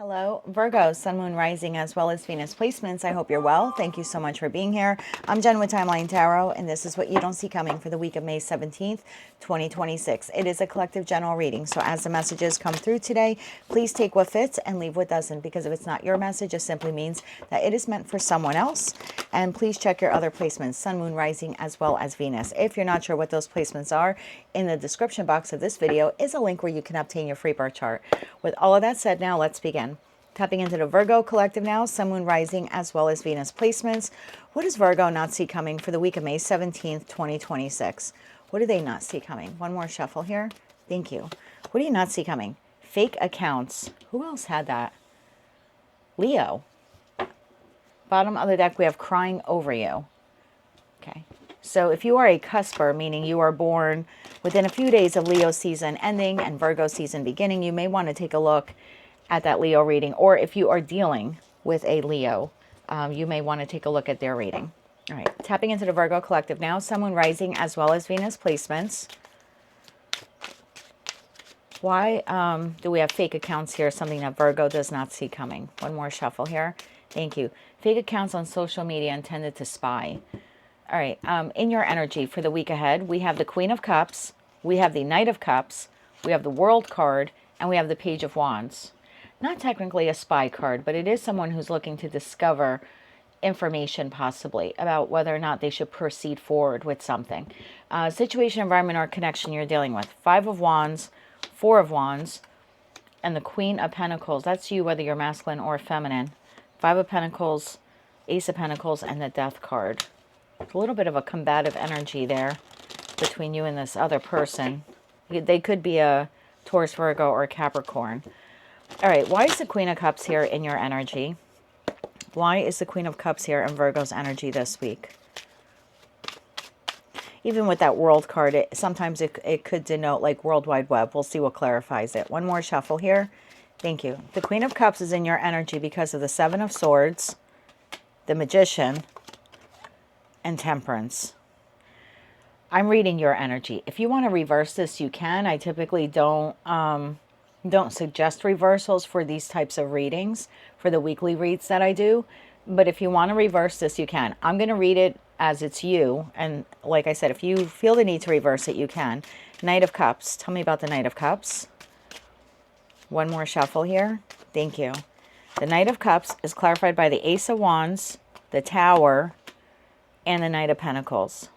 Hello, Virgo, Sun, Moon, Rising, as well as Venus placements. I hope you're well. Thank you so much for being here. I'm Jen with Timeline Tarot, and this is what you don't see coming for the week of May 17th, 2026. It is a collective general reading, so as the messages come through today, please take what fits and leave what doesn't, because if it's not your message, it simply means that it is meant for someone else. And please check your other placements, Sun, Moon, Rising, as well as Venus. If you're not sure what those placements are, in the description box of this video is a link where you can obtain your free birth chart. With all of that said, now let's begin. Tapping into the Virgo collective now, Sun, Moon, Rising, as well as Venus placements. What does Virgo not see coming for the week of May 17th, 2026? What do they not see coming? One more shuffle here. Thank you. What do you not see coming? Fake accounts. Who else had that? Leo. Bottom of the deck, we have crying over you. Okay. So if you are a cusper, meaning you are born within a few days of Leo season ending and Virgo season beginning, you may want to take a look at that Leo reading. Or if you are dealing with a Leo, you may want to take a look at their reading. All right, tapping into the Virgo collective now, Sun, Moon, Rising, as well as Venus placements. Why do we have fake accounts here? Something that Virgo does not see coming. One more shuffle here. Thank you. Fake accounts on social media intended to spy. All right, in your energy for the week ahead, we have the Queen of Cups, we have the Knight of Cups, we have the World card, and we have the Page of Wands. Not technically a spy card, but it is someone who's looking to discover information possibly about whether or not they should proceed forward with something. Situation, environment, or connection you're dealing with. 5 of Wands, 4 of Wands, and the Queen of Pentacles. That's you, whether you're masculine or feminine. 5 of Pentacles, Ace of Pentacles, and the Death card. A little bit of a combative energy there between you and this other person. They could be a Taurus, Virgo, or Capricorn. All right, why is the Queen of Cups here in your energy? Why is the Queen of Cups here in Virgo's energy this week? Even with that World card, sometimes it could denote like World Wide Web. We'll see what clarifies it. One more shuffle here. Thank you. The Queen of Cups is in your energy because of the 7 of Swords, the Magician, and Temperance. I'm reading your energy. If you want to reverse this, you can. I typically don't suggest reversals for these types of readings, for the weekly reads that I do. But if you want to reverse this, you can. I'm going to read it as it's you. And like I said, if you feel the need to reverse it, you can. Knight of Cups. Tell me about the Knight of Cups. One more shuffle here. Thank you. The Knight of Cups is clarified by the Ace of Wands, the Tower, and the Knight of Pentacles.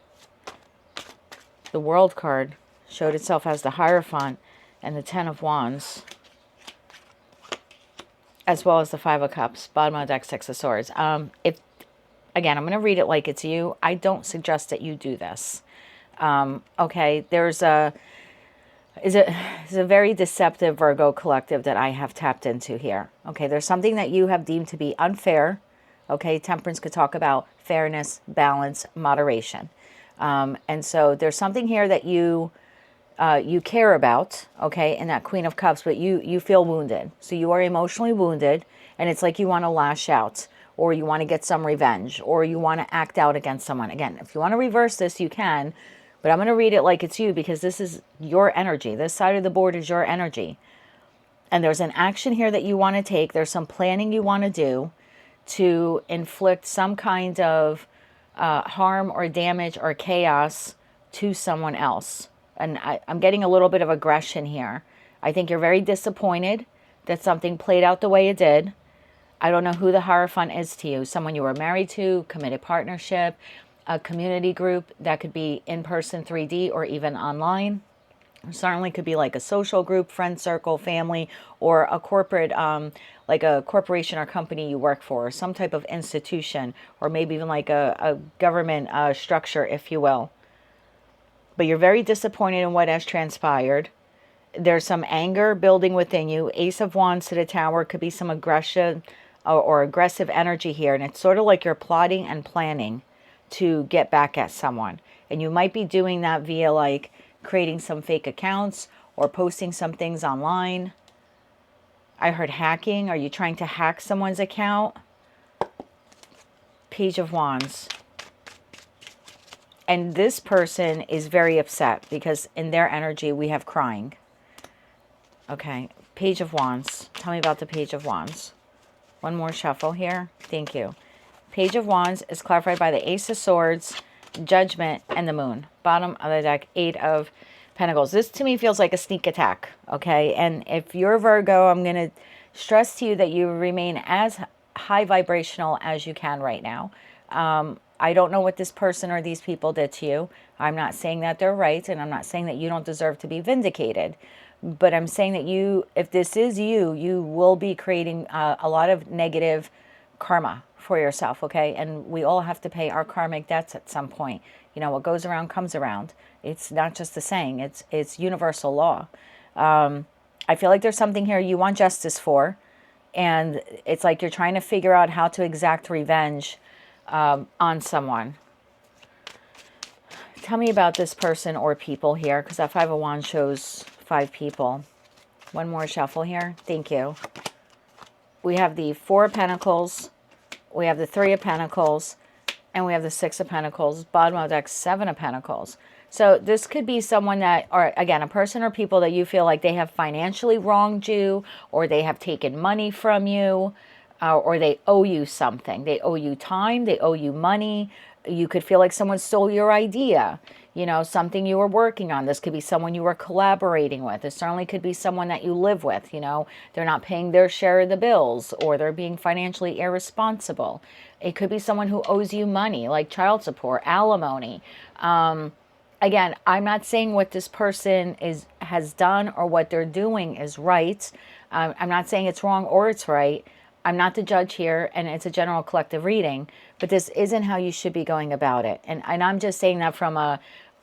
The World card showed itself as the Hierophant and the 10 of Wands, as well as the 5 of Cups. Bottom of the deck, 6 of Swords. Again, I'm going to read it like it's you. I don't suggest that you do this. Okay, there's a very deceptive Virgo collective that I have tapped into here. Okay, there's something that you have deemed to be unfair. Okay, Temperance could talk about fairness, balance, moderation. And so there's something here that you care about, okay, in that Queen of Cups, but you feel wounded. So you are emotionally wounded, and it's like you want to lash out, or you want to get some revenge, or you want to act out against someone. Again, if you want to reverse this, you can, but I'm going to read it like it's you because this is your energy. This side of the board is your energy. And there's an action here that you want to take. There's some planning you want to do to inflict some kind of harm or damage or chaos to someone else. And I'm getting a little bit of aggression here. I think you're very disappointed that something played out the way it did. I don't know who the Hierophant is to you. Someone you were married to, committed partnership, a community group that could be in person 3D or even online. It certainly could be like a social group, friend circle, family, or a corporate, like a corporation or company you work for, or some type of institution, or maybe even like a government structure, if you will. But you're very disappointed in what has transpired. There's some anger building within you. Ace of Wands to the Tower could be some aggression or aggressive energy here. And it's sort of like you're plotting and planning to get back at someone. And you might be doing that via like creating some fake accounts or posting some things online. I heard hacking. Are you trying to hack someone's account? Page of Wands. And this person is very upset because in their energy we have crying. Okay. Page of Wands. Tell me about the Page of Wands. One more shuffle here. Thank you. Page of Wands is clarified by the Ace of Swords, Judgment, and the Moon. Bottom of the deck, Eight of Pentacles. This to me feels like a sneak attack, okay? And if you're Virgo, I'm going to stress to you that you remain as high vibrational as you can right now. I don't know what this person or these people did to you. I'm not saying that they're right, and I'm not saying that you don't deserve to be vindicated. But I'm saying that you, if this is you, you will be creating a lot of negative karma for yourself, okay? And we all have to pay our karmic debts at some point. You know, what goes around comes around. It's not just a saying, it's universal law. I feel like there's something here you want justice for, and it's like you're trying to figure out how to exact revenge on someone. Tell me about this person or people here, because that Five of Wands shows 5 people. One more shuffle here. Thank you. We have the Four of Pentacles, we have the Three of Pentacles, and we have the Six of Pentacles. Bottom of the deck, Seven of Pentacles. So this could be someone that, or again, a person or people that you feel like they have financially wronged you, or they have taken money from you, or they owe you something. They owe you time, they owe you money. You could feel like someone stole your idea, you know, something you were working on. This could be someone you were collaborating with. It certainly could be someone that you live with, you know. They're not paying their share of the bills, or they're being financially irresponsible. It could be someone who owes you money, like child support, alimony. Again, I'm not saying what this person has done or what they're doing is right. I'm not saying it's wrong or it's right. I'm not the judge here, and it's a general collective reading, but this isn't how you should be going about it. And I'm just saying that from a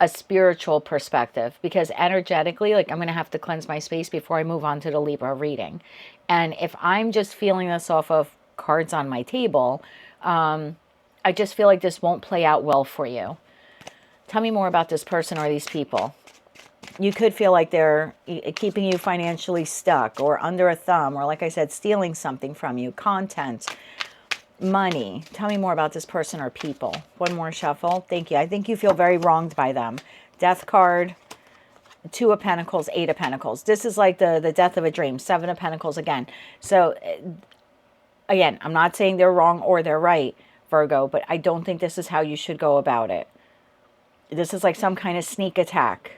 spiritual perspective, because energetically, like, I'm going to have to cleanse my space before I move on to the Libra reading. And if I'm just feeling this off of cards on my table, I just feel like this won't play out well for you. Tell me more about this person or these people. You could feel like they're keeping you financially stuck or under a thumb, or like I said, stealing something from you, content, money. Tell me more about this person or people. One more shuffle. Thank you. I think you feel very wronged by them. Death card, Two of Pentacles, Eight of Pentacles. This is like the death of a dream. Seven of Pentacles again. So again, I'm not saying they're wrong or they're right, Virgo, but I don't think this is how you should go about it. This is like some kind of sneak attack.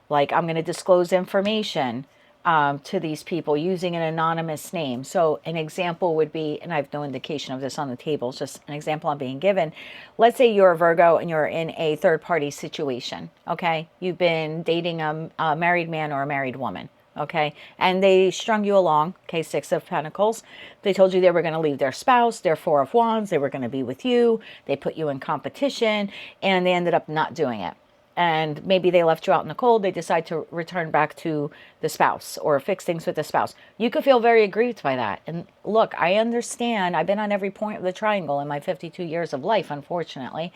Like, I'm going to disclose information to these people using an anonymous name. So an example would be, and I have no indication of this on the table, it's just an example I'm being given. Let's say you're a Virgo and you're in a third-party situation, okay? You've been dating a married man or a married woman, okay? And they strung you along, okay, Six of Pentacles. They told you they were going to leave their spouse, their Four of Wands, they were going to be with you. They put you in competition, and they ended up not doing it. And maybe they left you out in the cold. They decide to return back to the spouse or fix things with the spouse. You could feel very aggrieved by that. And look, I understand. I've been on every point of the triangle in my 52 years of life, unfortunately.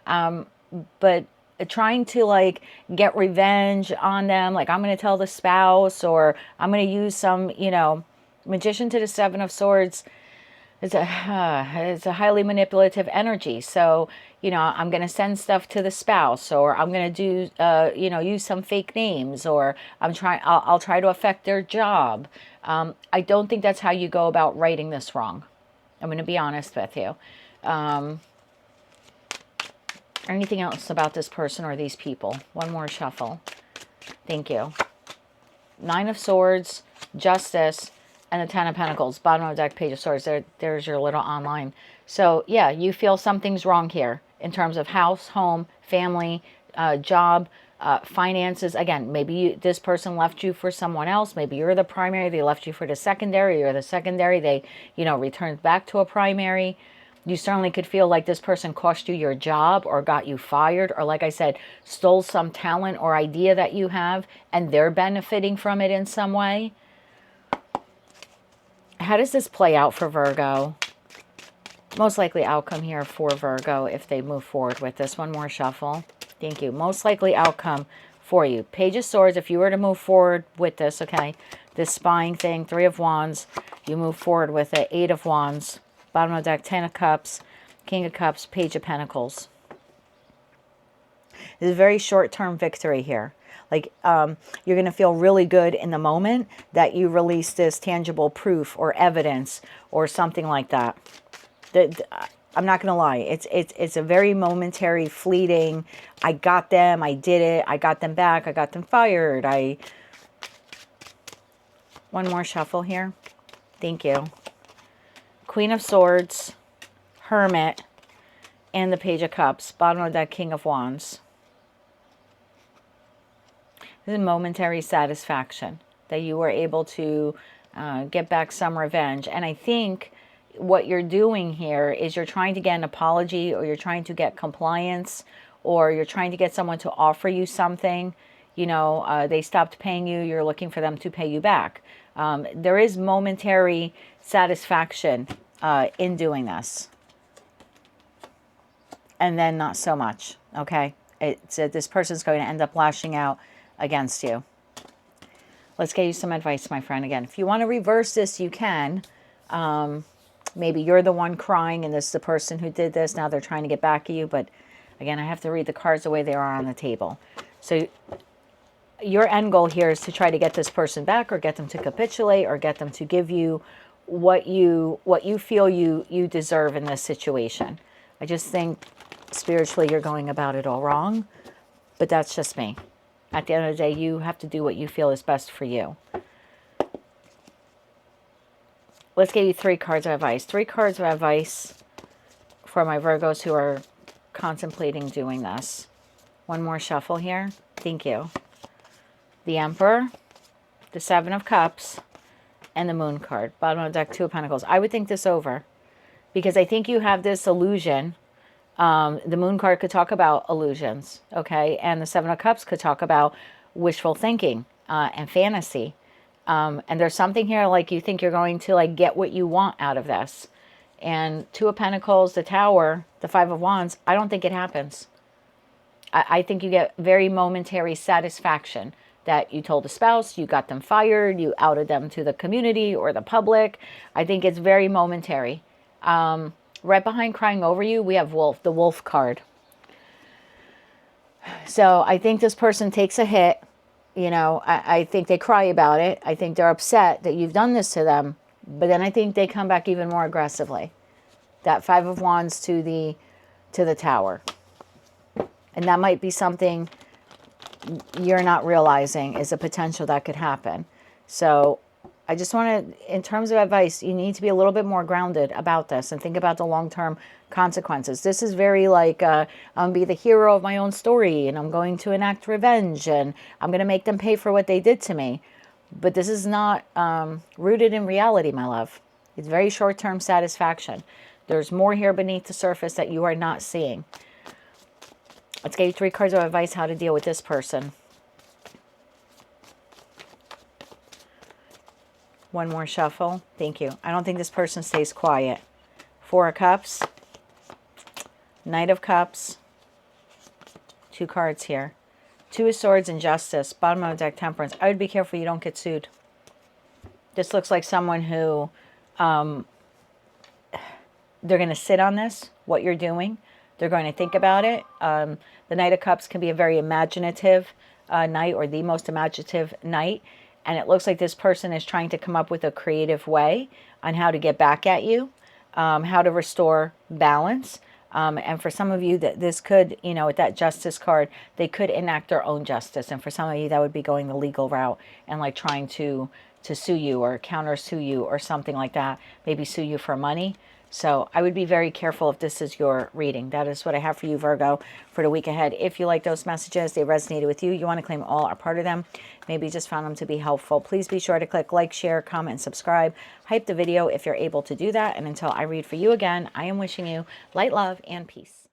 But trying to like get revenge on them, like I'm going to tell the spouse, or I'm going to use some, you know, Magician to the Seven of Swords. It's a highly manipulative energy. So, you know, I'm going to send stuff to the spouse, or I'm going to do, you know, use some fake names, or I'll try to affect their job. I don't think that's how you go about righting this wrong. I'm going to be honest with you. Anything else about this person or these people? One more shuffle. Thank you. Nine of Swords, Justice, and the Ten of Pentacles. Bottom of the deck, Page of Swords. There's your little online. So, yeah, you feel something's wrong here in terms of house, home, family, job, finances. Again, maybe this person left you for someone else. Maybe you're the primary. They left you for the secondary. You're the secondary. They, you know, returned back to a primary. You certainly could feel like this person cost you your job or got you fired, or like I said, stole some talent or idea that you have and they're benefiting from it in some way. How does this play out for Virgo? Most likely outcome here for Virgo if they move forward with this. One more shuffle. Thank you. Most likely outcome for you. Page of Swords, if you were to move forward with this, okay, this spying thing, Three of Wands, you move forward with it. Eight of Wands. Bottom of the deck, Ten of Cups, King of Cups, Page of Pentacles. This is a very short-term victory here. Like you're going to feel really good in the moment that you release this tangible proof or evidence or something like that. I'm not going to lie. It's a very momentary, fleeting, I got them, I did it, I got them back, I got them fired. One more shuffle here. Thank you. Queen of Swords, Hermit, and the Page of Cups. Bottom of that, King of Wands. This is a momentary satisfaction that you were able to get back some revenge. And I think what you're doing here is you're trying to get an apology, or you're trying to get compliance, or you're trying to get someone to offer you something. You know, they stopped paying you. You're looking for them to pay you back. There is momentary satisfaction in doing this. And then not so much, okay? This person's going to end up lashing out against you. Let's get you some advice, my friend. Again, if you want to reverse this, you can. Maybe you're the one crying and this is the person who did this. Now they're trying to get back at you. But again, I have to read the cards the way they are on the table. So your end goal here is to try to get this person back, or get them to capitulate, or get them to give you what you feel you deserve in this situation. I just think spiritually you're going about it all wrong. But that's just me. At the end of the day, you have to do what you feel is best for you. Let's give you 3 cards of advice. 3 cards of advice for my Virgos who are contemplating doing this. One more shuffle here. Thank you. The Emperor, the 7 of Cups, and the Moon card. Bottom of the deck, 2 of Pentacles. I would think this over, because I think you have this illusion. The Moon card could talk about illusions, okay? And the 7 of Cups could talk about wishful thinking and fantasy. And there's something here like you think you're going to like get what you want out of this. And 2 of Pentacles, the Tower, the 5 of Wands, I don't think it happens. I think you get very momentary satisfaction that you told a spouse, you got them fired, you outed them to the community or the public. I think it's very momentary. Right behind crying over you, we have Wolf, the Wolf card. So I think this person takes a hit. You know, I think they cry about it. I think they're upset that you've done this to them. But then I think they come back even more aggressively. That 5 of Wands to the Tower. And that might be something you're not realizing is a potential that could happen. So I just want to, in terms of advice, you need to be a little bit more grounded about this and think about the long-term consequences. This is very like, I'm be the hero of my own story, and I'm going to enact revenge, and I'm going to make them pay for what they did to me. But this is not rooted in reality, my love. It's very short-term satisfaction. There's more here beneath the surface that you are not seeing. Let's get you 3 cards of advice how to deal with this person. One more shuffle. Thank you. I don't think this person stays quiet. 4 of Cups. Knight of Cups. 2 cards here. 2 of Swords and Justice. Bottom of the deck, Temperance. I would be careful you don't get sued. This looks like someone who, they're going to sit on this, what you're doing. They're going to think about it. The Knight of Cups can be a very imaginative knight, or the most imaginative knight. And it looks like this person is trying to come up with a creative way on how to get back at you, how to restore balance. And for some of you, that this could, you know, with that Justice card, they could enact their own justice. And for some of you, that would be going the legal route and like trying to sue you or counter sue you or something like that. Maybe sue you for money. So I would be very careful if this is your reading. That is what I have for you, Virgo, for the week ahead. If you like those messages, they resonated with you, you want to claim all or part of them, maybe you just found them to be helpful, please be sure to click like, share, comment, and subscribe. Hype the video if you're able to do that. And until I read for you again, I am wishing you light, love, and peace.